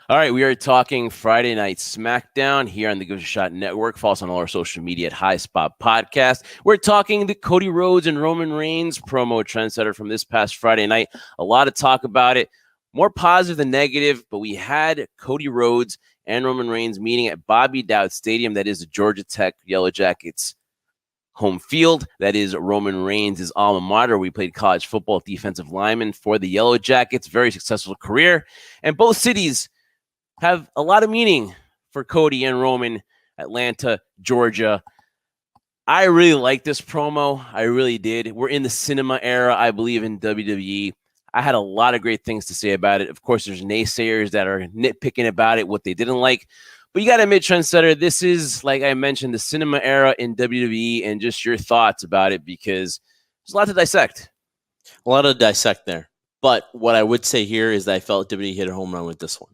All right, we are talking Friday Night SmackDown here on the Give Us a Shot Network. Follow us on all our social media at High Spot Podcast. We're talking the Cody Rhodes and Roman Reigns promo trendsetter from this past Friday night. A lot to talk about it, more positive than negative, but we had Cody Rhodes and Roman Reigns meeting at Bobby Dowd Stadium. That is the Georgia Tech Yellow Jackets home field. That is Roman Reigns' alma mater. We played college football defensive lineman for the Yellow Jackets. Very successful career. And both cities have a lot of meaning for Cody and Roman. Atlanta, Georgia. I really like this promo. I really did. We're in the cinema era, I believe, in WWE. I had a lot of great things to say about it. Of course, there's naysayers that are nitpicking about it, what they didn't like. But you got to admit, Trendsetter, this is, like I mentioned, the cinema era in WWE, and just your thoughts about it, because there's a lot to dissect. A lot to dissect there. But what I would say here is that I felt WWE hit a home run with this one.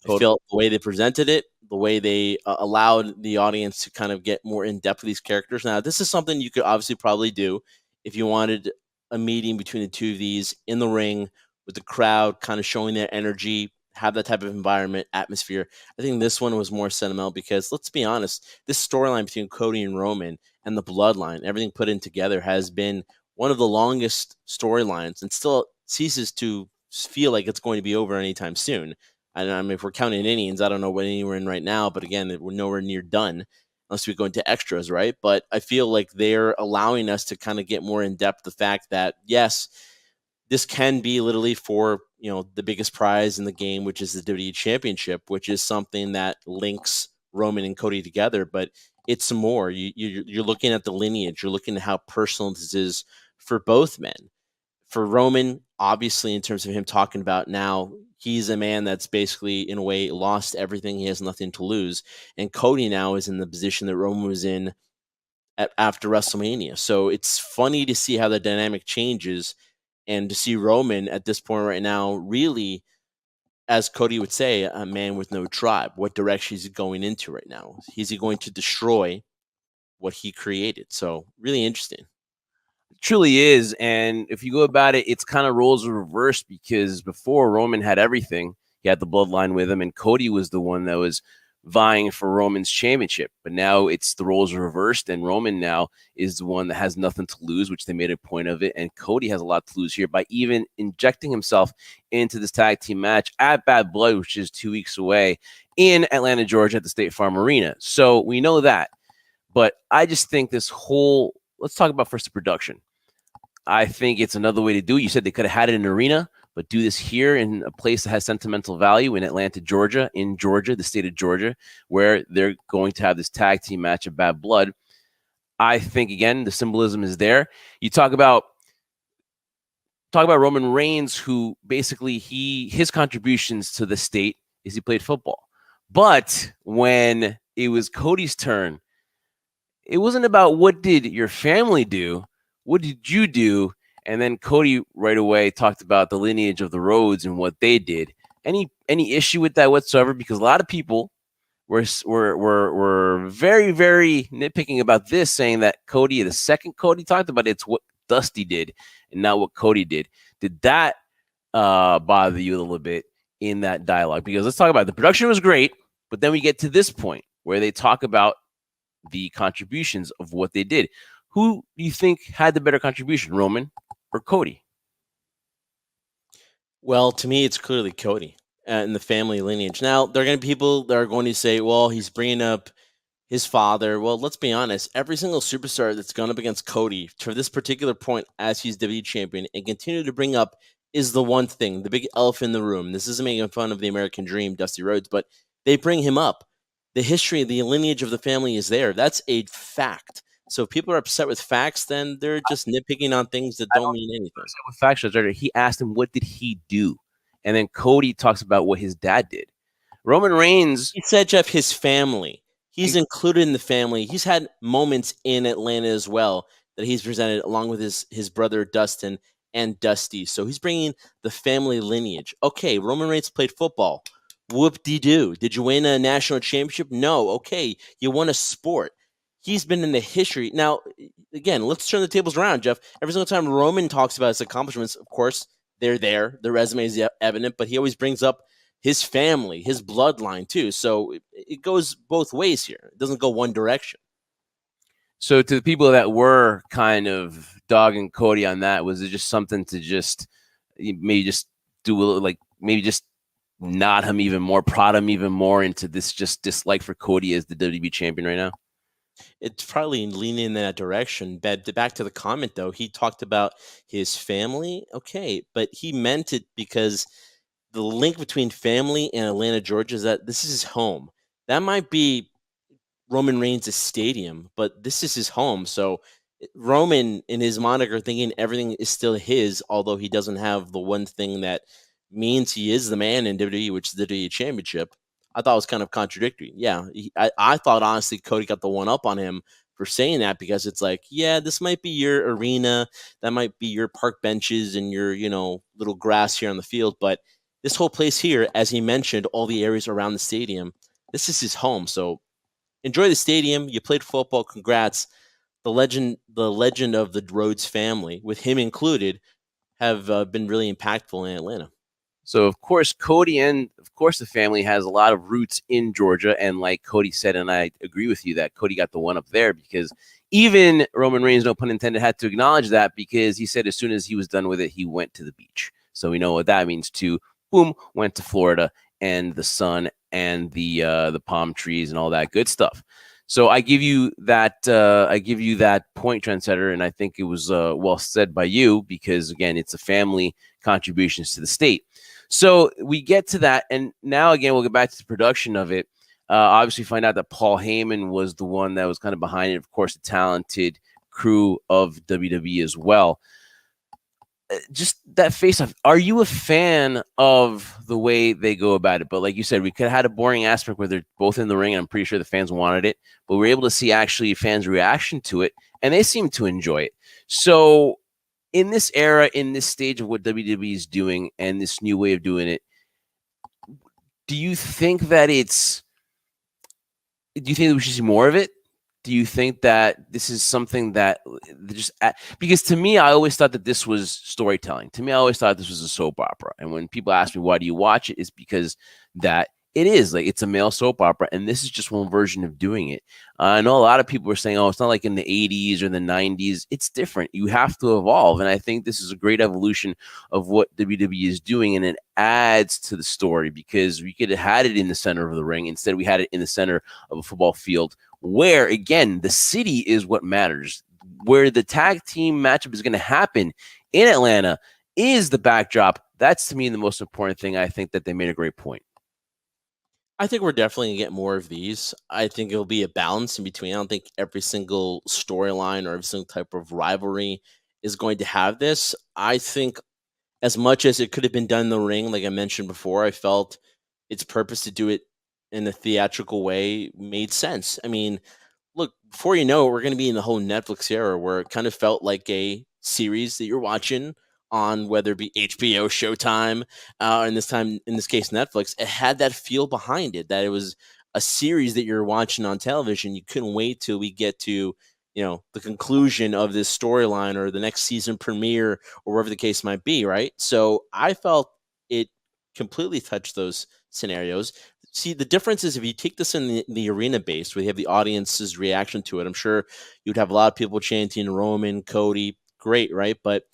I felt the way they presented it, the way they allowed the audience to kind of get more in depth with these characters. Now, this is something you could obviously probably do if you wanted a meeting between the two of these in the ring with the crowd kind of showing their energy, have that type of environment, atmosphere. I think this one was more sentimental because, let's be honest, this storyline between Cody and Roman and the bloodline, everything put in together, has been one of the longest storylines and still ceases to feel like it's going to be over anytime soon. I mean, if we're counting innings, I don't know what inning we're in right now, but again, we're nowhere near done unless we go into extras, right? But I feel like they're allowing us to kind of get more in depth the fact that, yes, this can be literally for, the biggest prize in the game, which is the WWE Championship, which is something that links Roman and Cody together, but it's more. You're looking at the lineage. You're looking at how personal this is for both men. For Roman, obviously, in terms of him talking about now, he's a man that's basically, in a way, lost everything. He has nothing to lose. And Cody now is in the position that Roman was in after WrestleMania. So it's funny to see how the dynamic changes and to see Roman at this point right now, really, as Cody would say, a man with no tribe. What direction is he going into right now? Is he going to destroy what he created? So really interesting. Truly is. And if you go about it, it's kind of roles reversed, because before, Roman had everything. He had the bloodline with him, and Cody was the one that was vying for Roman's championship. But now it's the roles reversed, and Roman now is the one that has nothing to lose, which they made a point of it. And Cody has a lot to lose here by even injecting himself into this tag team match at Bad Blood, which is 2 weeks away in Atlanta, Georgia at the State Farm Arena. So we know that. But I just think this whole, let's talk about first the production. I think it's another way to do it. You said they could have had it in an arena, but do this here in a place that has sentimental value in Atlanta, Georgia, the state of Georgia, where they're going to have this tag team match of Bad Blood. I think, again, the symbolism is there. You talk about Roman Reigns, who basically his contributions to the state is he played football. But when it was Cody's turn, it wasn't about what did your family do, what did you do? And then Cody right away talked about the lineage of the Rhodes and what they did. Any issue with that whatsoever? Because a lot of people were very, very nitpicking about this, saying that Cody, the second Cody talked about, it's what Dusty did and not what Cody did. Did that bother you a little bit in that dialogue? Because let's talk about it. The production was great, but then we get to this point where they talk about the contributions of what they did. Who do you think had the better contribution, Roman or Cody? Well, to me, it's clearly Cody and the family lineage. Now, there are going to be people that are going to say, well, he's bringing up his father. Well, let's be honest. Every single superstar that's gone up against Cody to this particular point as he's WWE champion and continue to bring up is the one thing, the big elephant in the room. This isn't making fun of the American Dream, Dusty Rhodes, but they bring him up. The history, the lineage of the family is there. That's a fact. So if people are upset with facts, then they're just nitpicking on things that don't mean anything. With facts, he asked him, what did he do? And then Cody talks about what his dad did. Roman Reigns. He said, Jeff, his family. He's included in the family. He's had moments in Atlanta as well that he's presented along with his brother Dustin and Dusty. So he's bringing the family lineage. Okay, Roman Reigns played football. Whoop-de-doo. Did you win a national championship? No. Okay, you won a sport. He's been in the history. Now, again, let's turn the tables around, Jeff. Every single time Roman talks about his accomplishments, of course, they're there. The resume is evident, but he always brings up his family, his bloodline too. So it goes both ways here. It doesn't go one direction. So to the people that were kind of dogging Cody on that, was it just something to just maybe just do a little, like maybe just nod him even more, prod him even more into this just dislike for Cody as the WWE champion right now? It's probably leaning in that direction. But back to the comment though, he talked about his family. Okay, but he meant it because the link between family and Atlanta, Georgia is that this is his home. That might be Roman Reigns' stadium, but this is his home. So Roman in his moniker thinking everything is still his, although he doesn't have the one thing that means he is the man in WWE, which is the WWE Championship. I thought was kind of contradictory. Yeah, I thought honestly Cody got the one up on him for saying that because it's like, yeah, this might be your arena, that might be your park benches and your little grass here on the field, but this whole place here, as he mentioned, all the areas around the stadium, this is his home. So enjoy the stadium. You played football. Congrats. The legend of the Rhodes family, with him included, have been really impactful in Atlanta. So of course, Cody and of course the family has a lot of roots in Georgia, and like Cody said, and I agree with you that Cody got the one up there because even Roman Reigns, no pun intended, had to acknowledge that because he said as soon as he was done with it, he went to the beach. So we know what that means too. Boom, went to Florida and the sun and the palm trees and all that good stuff. So I give you that. I give you that point, Trendsetter, and I think it was well said by you because again, it's a family contributions to the state. So we get to that, and now again we'll get back to the production of it. Obviously, find out that Paul Heyman was the one that was kind of behind it. Of course, the talented crew of WWE as well. Just that face-off. Are you a fan of the way they go about it? But like you said, we could have had a boring aspect where they're both in the ring, and I'm pretty sure the fans wanted it. But we're able to see actually fans' reaction to it, and they seem to enjoy it. So in this era, in this stage of what WWE is doing and this new way of doing it, do you think that do you think that we should see more of it? Do you think that this is something that just because to me, I always thought that this was storytelling. To me, I always thought this was a soap opera. And when people ask me why do you watch it, it's because that it is like it's a male soap opera, and this is just one version of doing it. I know a lot of people are saying, "Oh, it's not like in the '80s or the '90s." It's different. You have to evolve, and I think this is a great evolution of what WWE is doing, and it adds to the story because we could have had it in the center of the ring. Instead, we had it in the center of a football field, where again the city is what matters. Where the tag team matchup is going to happen in Atlanta is the backdrop. That's to me the most important thing. I think that they made a great point. I think we're definitely gonna get more of these. I think it'll be a balance in between. I don't think every single storyline or every single type of rivalry is going to have this. I think as much as it could have been done in the ring, like I mentioned before, I felt its purpose to do it in a theatrical way made sense. I mean, look, before you know it, we're going to be in the whole Netflix era where it kind of felt like a series that you're watching on whether it be HBO, Showtime, and in this case, Netflix. It had that feel behind it that it was a series that you're watching on television. You couldn't wait till we get to the conclusion of this storyline or the next season premiere or whatever the case might be, right? So I felt it completely touched those scenarios. See, the difference is if you take this in the arena base, where you have the audience's reaction to it, I'm sure you'd have a lot of people chanting Roman, Cody, great, right? But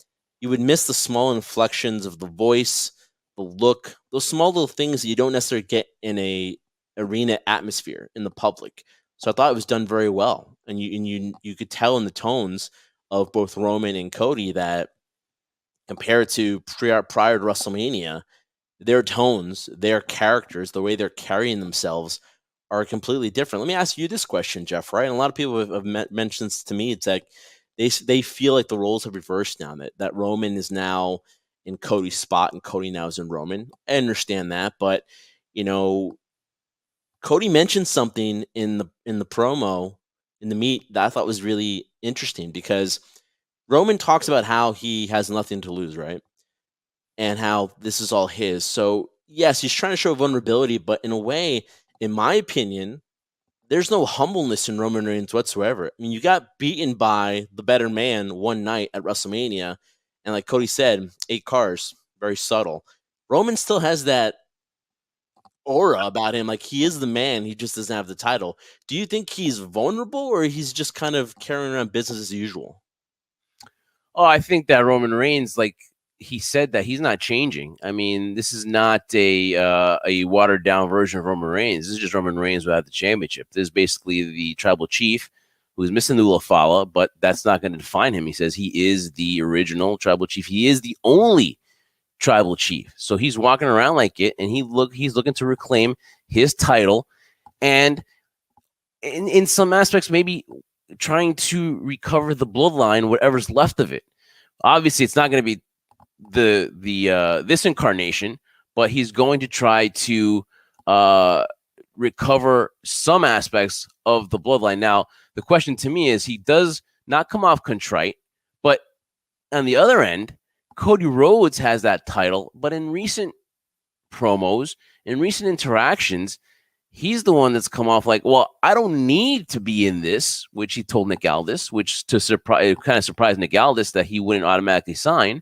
you would miss the small inflections of the voice, the look, those small little things that you don't necessarily get in a arena atmosphere in the public. So I thought it was done very well, and you could tell in the tones of both Roman and Cody that compared to prior to WrestleMania, their tones, their characters, the way they're carrying themselves are completely different. Let me ask you this question, Jeff. Right, and a lot of people have mentioned this to me. It's like they feel like the roles have reversed now. That Roman is now in Cody's spot, and Cody now is in Roman. I understand that, but you know, Cody mentioned something in the promo in the meet that I thought was really interesting because Roman talks about how he has nothing to lose, right? And how this is all his. So, yes, he's trying to show vulnerability, but in a way, in my opinion, there's no humbleness in Roman Reigns whatsoever. I mean, you got beaten by the better man one night at WrestleMania, and like Cody said, 8 cars, very subtle. Roman still has that aura about him. Like, he is the man. He just doesn't have the title. Do you think he's vulnerable, or he's just kind of carrying around business as usual? Oh, I think that Roman Reigns, like he said, that he's not changing. I mean, this is not a watered down version of Roman Reigns. This is just Roman Reigns without the championship. This is basically the tribal chief who's missing the Ulafala, but that's not going to define him. He says he is the original tribal chief. He is the only tribal chief. So he's walking around like it, and he's looking to reclaim his title, and in some aspects, maybe trying to recover the bloodline, whatever's left of it. Obviously, it's not going to be the this incarnation, but he's going to try to recover some aspects of the bloodline. Now, the question to me is, he does not come off contrite, but on the other end, Cody Rhodes has that title, but in recent promos, in recent interactions, he's the one that's come off like, well, I don't need to be in this, which he told Nick Aldis, which kind of surprised Nick Aldis that he wouldn't automatically sign.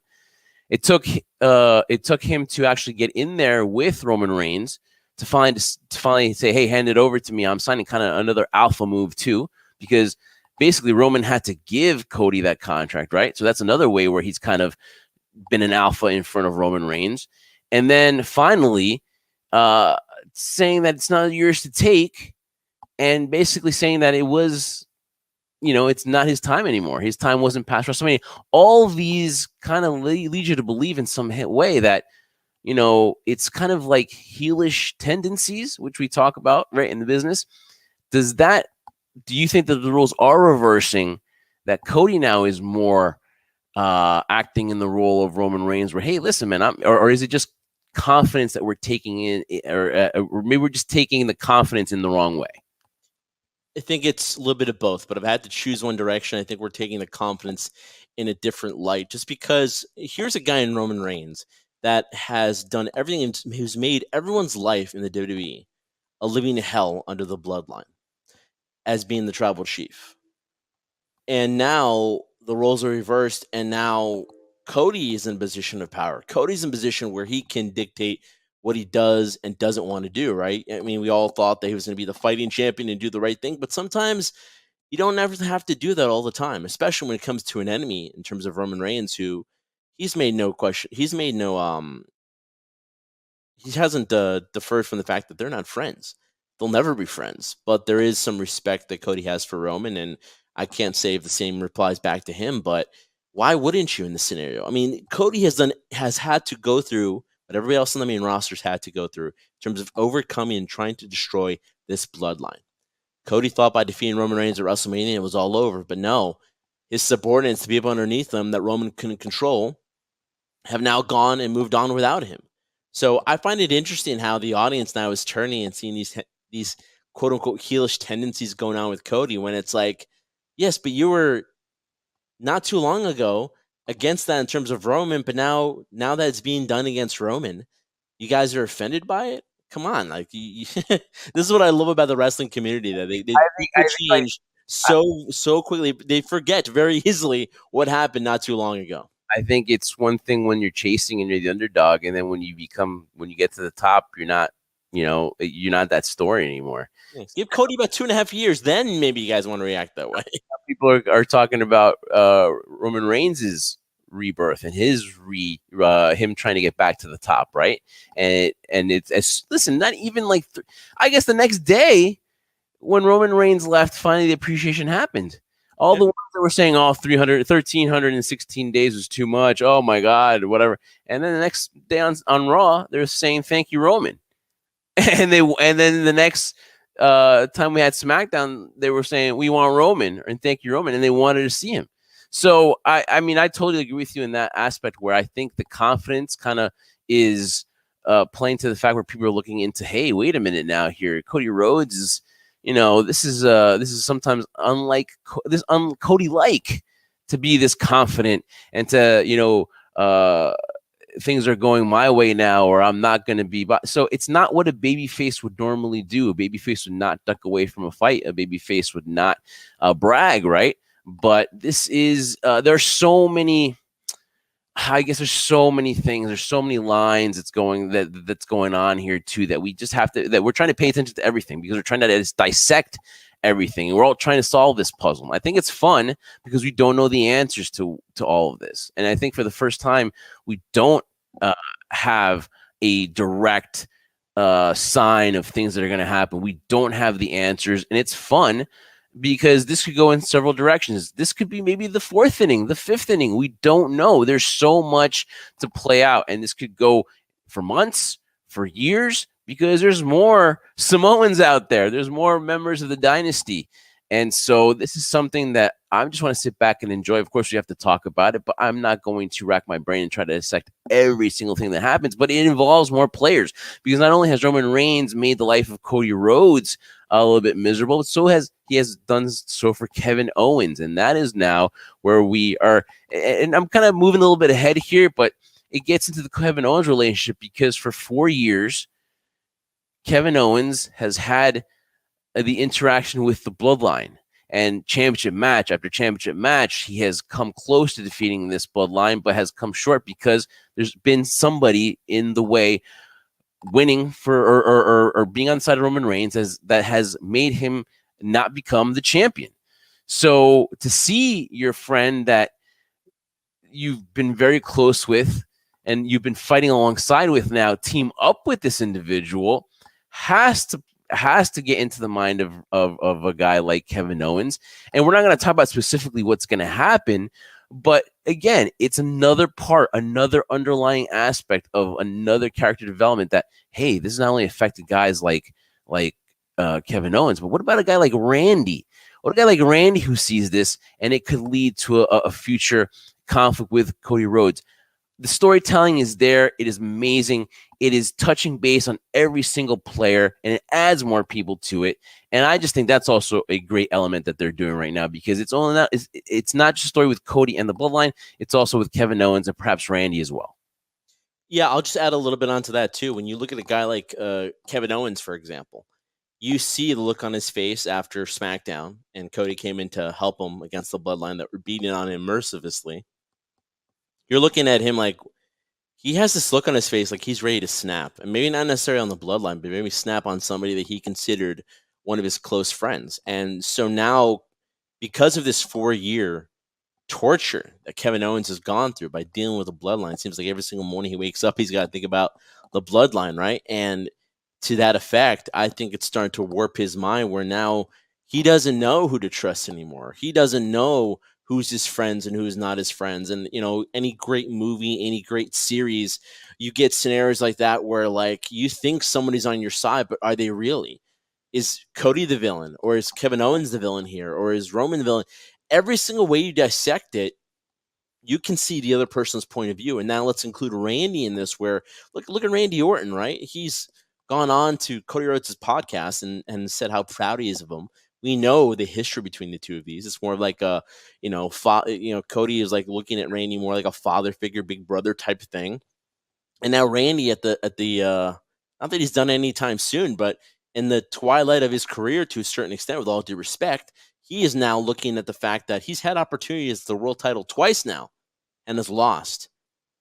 It took him to actually get in there with Roman Reigns to finally say, hey, hand it over to me. I'm signing, kind of another alpha move too, because basically Roman had to give Cody that contract, right? So that's another way where he's kind of been an alpha in front of Roman Reigns. And then finally, saying that it's not yours to take, and basically saying that it was, it's not his time anymore. His time wasn't past WrestleMania. All these kind of lead you to believe in some way that, it's kind of like heelish tendencies, which we talk about right in the business. Do you think that the rules are reversing, that Cody now is more acting in the role of Roman Reigns, where, hey, listen, man, or is it just confidence that we're taking in, or maybe we're just taking the confidence in the wrong way? I think it's a little bit of both, but if I had to choose one direction, I think we're taking the confidence in a different light, just because here's a guy in Roman Reigns that has done everything and who's made everyone's life in the WWE a living hell under the bloodline as being the tribal chief. And now the roles are reversed, and now Cody is in a position of power. Cody's in a position where he can dictate what he does and doesn't want to do, right? I mean, we all thought that he was going to be the fighting champion and do the right thing, but sometimes you don't ever have to do that all the time, especially when it comes to an enemy in terms of Roman Reigns, who he hasn't deferred from the fact that they're not friends. They'll never be friends, but there is some respect that Cody has for Roman, and I can't say if the same replies back to him, but why wouldn't you in this scenario? I mean, Cody has had to go through what everybody else on the main roster's had to go through in terms of overcoming and trying to destroy this bloodline. Cody thought by defeating Roman Reigns at WrestleMania it was all over, but no, his subordinates, the people underneath him that Roman couldn't control, have now gone and moved on without him. So I find it interesting how the audience now is turning and seeing these quote unquote heelish tendencies going on with Cody, when it's like, yes, but you were not too long ago against that in terms of Roman, but now that it's being done against Roman, you guys are offended by it? Come on, like this is what I love about the wrestling community, that they change so quickly. They forget very easily what happened not too long ago. I think it's one thing when you're chasing and you're the underdog, and then when you get to the top, you're not that story anymore. Give Cody about 2.5 years, then maybe you guys want to react that way. People are talking about Roman Reigns' rebirth and his him trying to get back to the top, right? And listen, not even like I guess the next day when Roman Reigns left, finally the appreciation happened. All the ones that were saying, 1,316 days was too much. Oh my God, whatever. And then the next day on Raw, they're saying thank you, Roman. And then the next time we had SmackDown, they were saying we want Roman and thank you, Roman, and they wanted to see him. So I mean, I totally agree with you in that aspect, where I think the confidence kind of is playing to the fact where people are looking into, hey, wait a minute now here, Cody Rhodes is. This is sometimes unlike Cody-like to be this confident and to, things are going my way now, or I'm not going to be. So it's not what a babyface would normally do. A babyface would not duck away from a fight. A babyface would not brag, right? But this is, there's so many, I guess there's so many things, there's so many lines that's going on here too, that we just have to, that we're trying to pay attention to everything, because we're trying to dissect everything, and we're all trying to solve this puzzle. I think it's fun because we don't know the answers to all of this, and I think for the first time we don't have a direct sign of things that are going to happen. We don't have the answers, and it's fun because this could go in several directions. This could be maybe the fourth inning, the fifth inning. We don't know. There's so much to play out, and this could go for months, for years, because there's more Samoans out there. There's more members of the dynasty. And so this is something that I just want to sit back and enjoy. Of course, we have to talk about it, but I'm not going to rack my brain and try to dissect every single thing that happens. But it involves more players, because not only has Roman Reigns made the life of Cody Rhodes a little bit miserable, but so has done so for Kevin Owens. And that is now where we are. And I'm kind of moving a little bit ahead here, but it gets into the Kevin Owens relationship, because for 4 years, Kevin Owens has had the interaction with the Bloodline, and championship match after championship match, he has come close to defeating this Bloodline, but has come short because there's been somebody in the way winning for or being on the side of Roman Reigns that has made him not become the champion. So to see your friend that you've been very close with and you've been fighting alongside with now team up with this individual has to get into the mind of a guy like Kevin Owens. And we're not going to talk about specifically what's going to happen, but again, it's another part, another underlying aspect of another character development that, hey, this has not only affected guys like Kevin Owens, but what about a guy like Randy? What a guy like Randy who sees this, and it could lead to a future conflict with Cody Rhodes. The storytelling is there. It is amazing. It is touching base on every single player, and it adds more people to it. And I just think that's also a great element that they're doing right now, because it's not just a story with Cody and the Bloodline. It's also with Kevin Owens and perhaps Randy as well. Yeah, I'll just add a little bit onto that too. When you look at a guy like Kevin Owens, for example, you see the look on his face after SmackDown, and Cody came in to help him against the Bloodline that were beating on him mercilessly. You're looking at him like he has this look on his face like he's ready to snap. And maybe not necessarily on the Bloodline, but maybe snap on somebody that he considered one of his close friends. And so now, because of this 4-year torture that Kevin Owens has gone through by dealing with the Bloodline, it seems like every single morning he wakes up, he's got to think about the Bloodline, right? And to that effect, I think it's starting to warp his mind, where now he doesn't know who to trust anymore. He doesn't know who's his friends and who's not his friends. And, you know, any great movie, any great series, you get scenarios like that where, like, you think somebody's on your side, but are they really? Is Cody the villain, or is Kevin Owens the villain here, or is Roman the villain? Every single way you dissect it, you can see the other person's point of view. And now let's include Randy in this, where look at Randy Orton, right? He's gone on to Cody Rhodes' podcast and said how proud he is of him. We know the history between the two of these. It's more like a, Cody is like looking at Randy more like a father figure, big brother type thing. And now Randy at the not that he's done any time soon, but in the twilight of his career, to a certain extent, with all due respect, he is now looking at the fact that he's had opportunities for the world title twice now and has lost.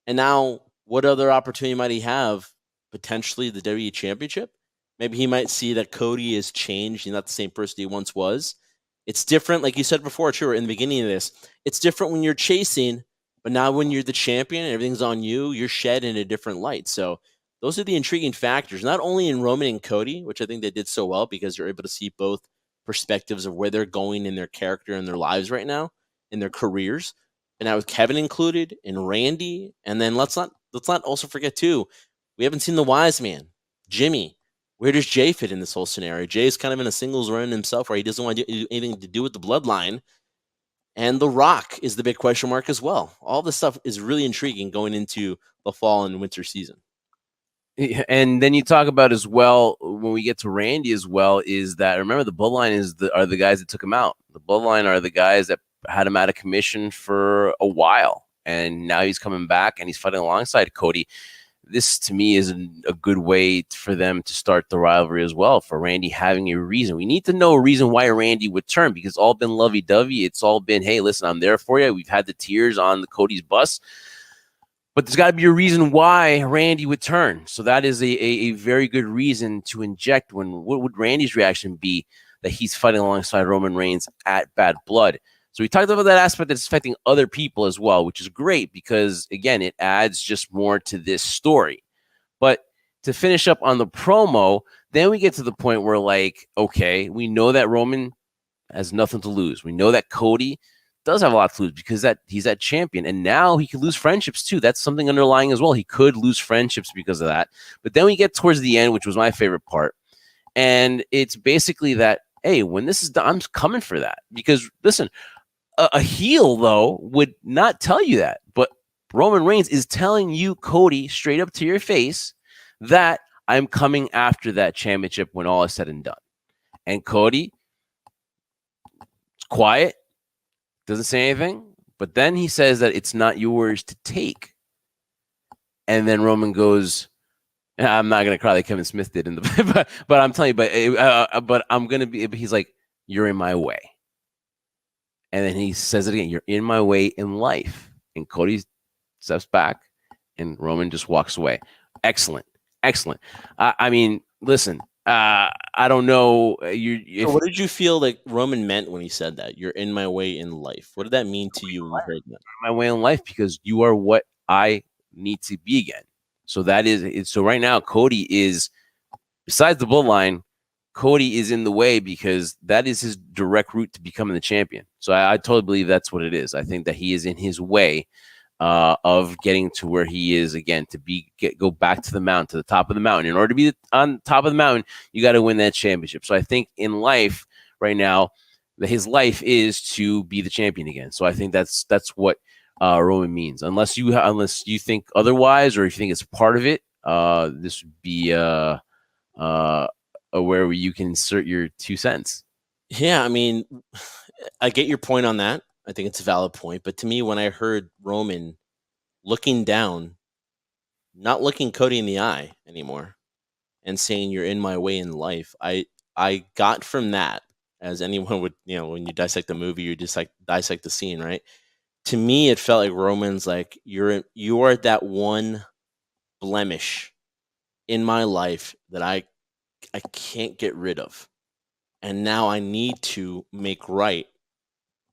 And now, what other opportunity might he have? Potentially the WWE Championship? Maybe he might see that Cody has changed. He's not the same person he once was. It's different, like you said before, true, in the beginning of this. It's different when you're chasing, but now when you're the champion and everything's on you, you're shed in a different light. So those are the intriguing factors, not only in Roman and Cody, which I think they did so well because you're able to see both perspectives of where they're going in their character and their lives right now, in their careers. And now with Kevin included and Randy, and then let's not also forget too, we haven't seen the wise man, Jimmy. Where does Jay fit in this whole scenario? Jay's kind of in a singles run himself where he doesn't want to do anything to do with the Bloodline. And The Rock is the big question mark as well. All this stuff is really intriguing going into the fall and winter season. And then you talk about as well, when we get to Randy as well, is that, remember, the Bloodline are the guys that took him out. The Bloodline are the guys that had him out of commission for a while. And now he's coming back and he's fighting alongside Cody. This, to me, is a good way for them to start the rivalry as well, for Randy having a reason. We need to know a reason why Randy would turn, because it's all been lovey-dovey. It's all been, hey, listen, I'm there for you. We've had the tears on the Cody's bus. But there's got to be a reason why Randy would turn. So that is a very good reason to inject. What would Randy's reaction be that he's fighting alongside Roman Reigns at Bad Blood? So we talked about that aspect that's affecting other people as well, which is great because, again, it adds just more to this story. But to finish up on the promo, then we get to the point where, like, okay, we know that Roman has nothing to lose. We know that Cody does have a lot to lose because he's that champion. And now he could lose friendships too. That's something underlying as well. He could lose friendships because of that. But then we get towards the end, which was my favorite part. And it's basically that, hey, when this is done, I'm coming for that. Because, listen, a heel, though, would not tell you that. But Roman Reigns is telling you, Cody, straight up to your face, that I'm coming after that championship when all is said and done. And Cody, quiet, doesn't say anything, but then he says that it's not yours to take. And then Roman goes, I'm not going to cry like Kevin Smith did in the but I'm telling you, but I'm going to be, he's like, you're in my way. And then he says it again, you're in my way in life. And Cody steps back and Roman just walks away. Excellent. I mean, listen, I don't know. So what did you feel like Roman meant when he said that? You're in my way in life. What did that mean to you when you heard that? My way in life because you are what I need to be again. So that is it. So right now, Cody is, besides the bloodline, Cody is in the way because that is his direct route to becoming the champion. So I totally believe that's what it is. I think that he is in his way of getting to where he is again, to go back to the mountain, to the top of the mountain. In order to be on top of the mountain, you got to win that championship. So I think in life right now, his life is to be the champion again. So I think that's what Roman means. Unless you think otherwise, or if you think it's part of it, this would be where you can insert your 2 cents. Yeah, I mean, I get your point on that. I think it's a valid point. But to me, when I heard Roman looking down, not looking Cody in the eye anymore, and saying you're in my way in life, I got from that, as anyone would, when you dissect the movie, you just like dissect the scene, right? To me, it felt like Roman's like, you are that one blemish in my life that I can't get rid of. And now I need to make right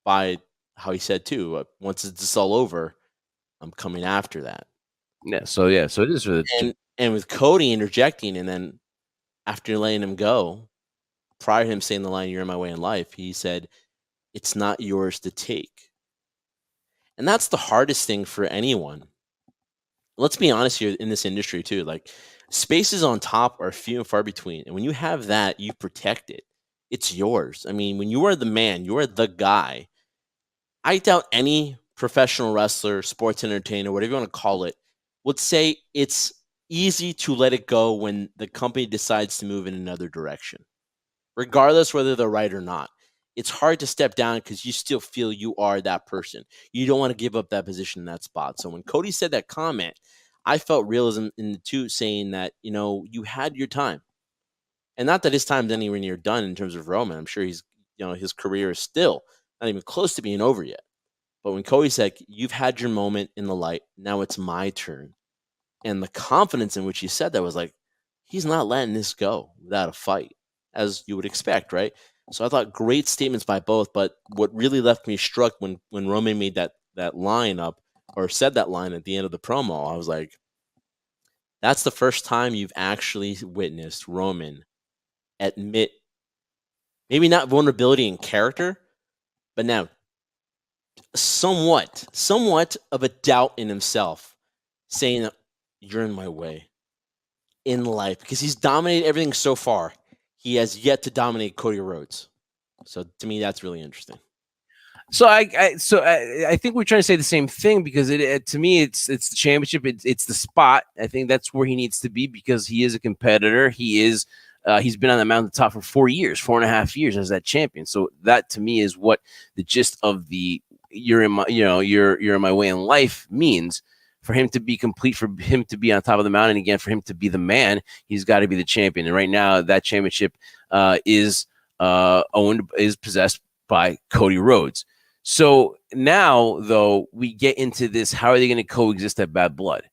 by how he said too, once it's all over, I'm coming after that. So it is for the and with Cody interjecting, and then after letting him go, prior to him saying the line, you're in my way in life, he said, it's not yours to take. And that's the hardest thing for anyone. Let's be honest here in this industry too. Like, spaces on top are few and far between. And when you have that, you protect it. It's yours. I mean, when you are the man, you are the guy. I doubt any professional wrestler, sports entertainer, whatever you want to call it, would say it's easy to let it go when the company decides to move in another direction, regardless whether they're right or not. It's hard to step down because you still feel you are that person. You don't want to give up that position in that spot. So when Cody said that comment, I felt realism in the two, saying that, you had your time. And not that his time's anywhere near done in terms of Roman. I'm sure he's, his career is still not even close to being over yet. But when Cody said, you've had your moment in the light, now it's my turn. And the confidence in which he said that was like, he's not letting this go without a fight, as you would expect, right? So I thought great statements by both. But what really left me struck when Roman made that line up, or said that line at the end of the promo, I was like, that's the first time you've actually witnessed Roman admit, maybe not vulnerability in character, but now somewhat of a doubt in himself, saying, you're in my way in life, because he's dominated everything so far. He has yet to dominate Cody Rhodes. So to me, that's really interesting. So I think we're trying to say the same thing, because to me, it's the championship. It's the spot. I think that's where he needs to be, because he is a competitor. He's been on the mountaintop for 4.5 years as that champion. So that to me is what the gist of the you're in my way in life means. For him to be complete, for him to be on top of the mountain again, for him to be the man, he's got to be the champion. And right now, that championship is possessed by Cody Rhodes. So now, though, we get into this. How are they going to coexist at Bad Blood?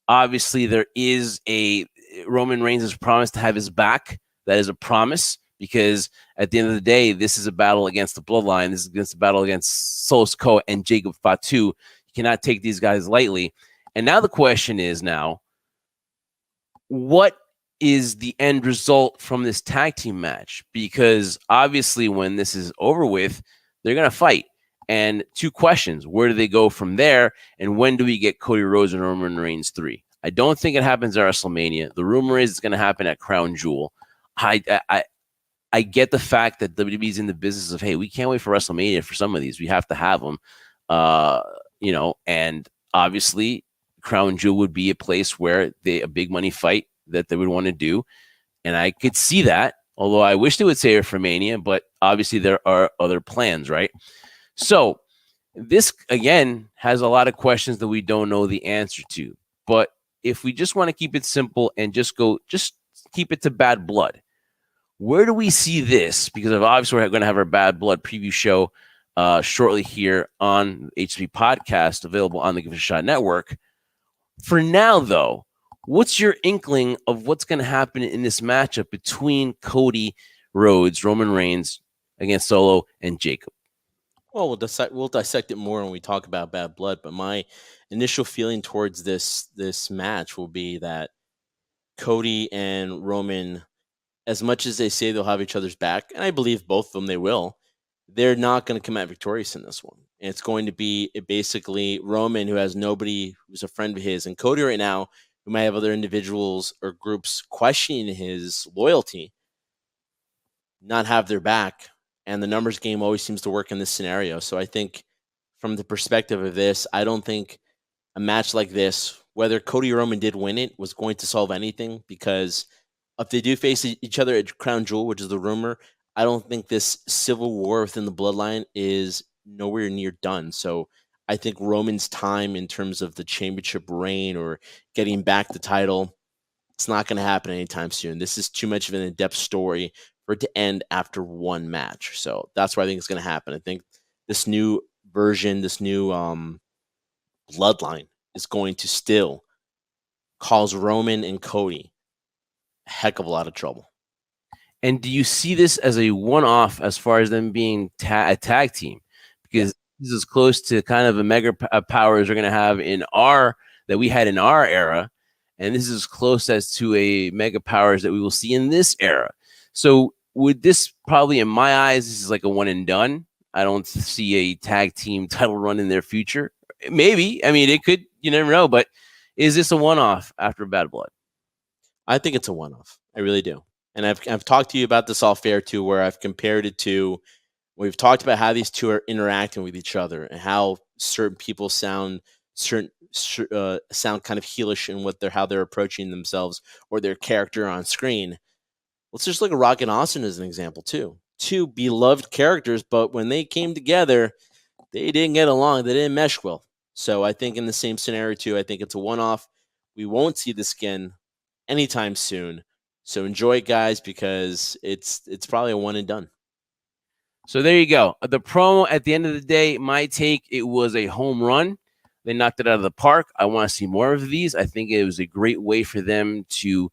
Obviously, there is a Roman Reigns has promised to have his back. That is a promise, because at the end of the day, this is a battle against the Bloodline. This is against a battle against Solo Sikoa and Jacob Fatu. You cannot take these guys lightly. And now the question is what is the end result from this tag team match? Because obviously when this is over with, they're going to fight. And two questions: where do they go from there? And when do we get Cody Rhodes and Roman Reigns 3? I don't think it happens at WrestleMania. The rumor is it's going to happen at Crown Jewel. I get the fact that WWE's in the business of, hey, we can't wait for WrestleMania for some of these. We have to have them. And obviously Crown Jewel would be a place where a big money fight that they would want to do. And I could see that, although I wish they would save it for Mania, but obviously there are other plans, right? So this, again, has a lot of questions that we don't know the answer to. But if we just want to keep it simple and just keep it to Bad Blood, where do we see this? Because obviously we're going to have our Bad Blood preview show shortly here on HSP Podcast, available on the Give It a Shot Network. For now, though, what's your inkling of what's going to happen in this matchup between Cody Rhodes, Roman Reigns, against Solo, and Jacob? Well, we'll dissect it more when we talk about Bad Blood. But my initial feeling towards this match will be that Cody and Roman, as much as they say they'll have each other's back, and I believe both of them they will, they're not going to come out victorious in this one. And it's going to be basically Roman, who has nobody who's a friend of his, and Cody right now, who might have other individuals or groups questioning his loyalty, not have their back. And the numbers game always seems to work in this scenario. So I think from the perspective of this, I don't think a match like this, whether Cody or Roman did win it, was going to solve anything, because if they do face each other at Crown Jewel, which is the rumor, I don't think this civil war within the bloodline is nowhere near done. So I think Roman's time in terms of the championship reign or getting back the title, it's not going to happen anytime soon. This is too much of an in-depth story for it to end after one match. So that's what I think is going to happen. I think this new version, this new bloodline is going to still cause Roman and Cody a heck of a lot of trouble. And do you see this as a one-off as far as them being a tag team? Because this is close to kind of a mega powers we're going to have that we had in our era. And this is as close as to a mega powers that we will see in this era. So would this probably, in my eyes, this is like a one and done. I don't see a tag team title run in their future. Maybe. I mean, it could, you never know. But is this a one-off after Bad Blood? I think it's a one-off. I really do. And I've talked to you about this off air too, where I've compared it to, we've talked about how these two are interacting with each other and how certain people sound kind of heelish in how they're approaching themselves or their character on screen. Let's just look at Rock and Austin as an example too. Two beloved characters, but when they came together, they didn't get along. They didn't mesh well. So I think in the same scenario too, I think it's a one-off. We won't see this again anytime soon. So enjoy it, guys, because it's probably a one and done. So there you go. The promo at the end of the day, my take, it was a home run. They knocked it out of the park. I want to see more of these. I think it was a great way for them to,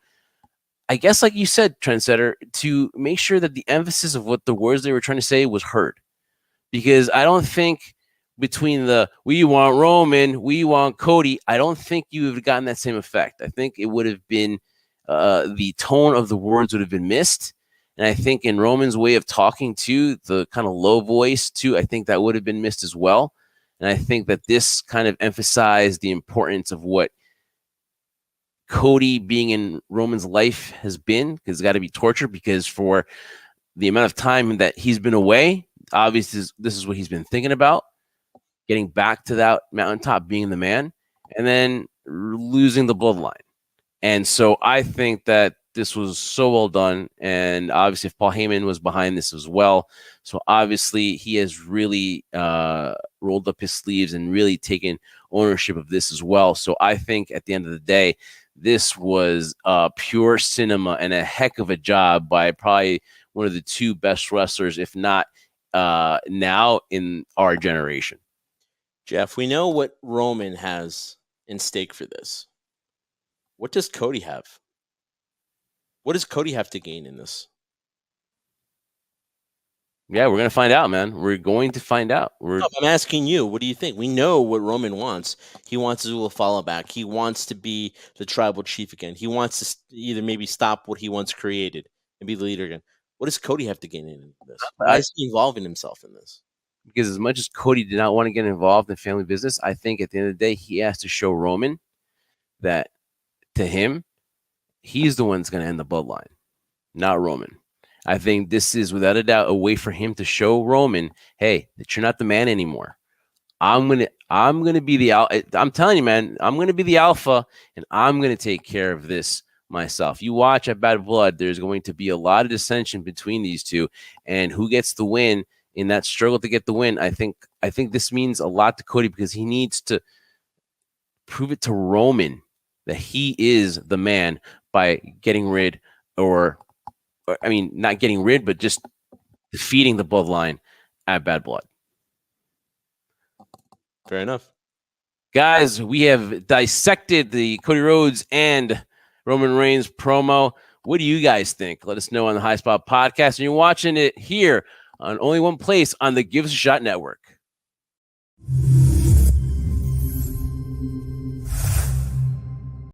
I guess, like you said, Trendsetter, to make sure that the emphasis of what the words they were trying to say was heard. Because I don't think between we want Roman, we want Cody, I don't think you would have gotten that same effect. I think it would have been the tone of the words would have been missed. And I think in Roman's way of talking too, the kind of low voice too, I think that would have been missed as well. And I think that this kind of emphasized the importance of what Cody being in Roman's life has been, because it's got to be torture, because for the amount of time that he's been away, obviously this is what he's been thinking about, getting back to that mountaintop, being the man, and then losing the bloodline. And so I think that this was so well done. And obviously, if Paul Heyman was behind this as well. So obviously, he has really rolled up his sleeves and really taken ownership of this as well. So I think at the end of the day, this was pure cinema and a heck of a job by probably one of the two best wrestlers, if not now in our generation. Jeff, we know what Roman has in stake for this. What does Cody have? What does Cody have to gain in this? Yeah, we're going to find out, man. We're going to find out. I'm asking you, what do you think? We know what Roman wants. He wants to do a follow back. He wants to be the tribal chief again. He wants to either maybe stop what he once created and be the leader again. What does Cody have to gain in this? Why is he involving himself in this? Because as much as Cody did not want to get involved in family business, I think at the end of the day, he has to show Roman that to him, he's the one that's going to end the bloodline, not Roman. I think this is without a doubt a way for him to show Roman, hey, that you're not the man anymore. I'm gonna be the alpha. I'm telling you, man, I'm gonna be the alpha, and I'm gonna take care of this myself. You watch at Bad Blood, there's going to be a lot of dissension between these two, and who gets the win in that struggle to get the win. I think this means a lot to Cody because he needs to prove it to Roman that he is the man by getting rid not getting rid, but just defeating the bloodline at Bad Blood. Fair enough. Guys, we have dissected the Cody Rhodes and Roman Reigns promo. What do you guys think? Let us know on the High Spot Podcast. And you're watching it here on only one place on the Give Us a Shot Network.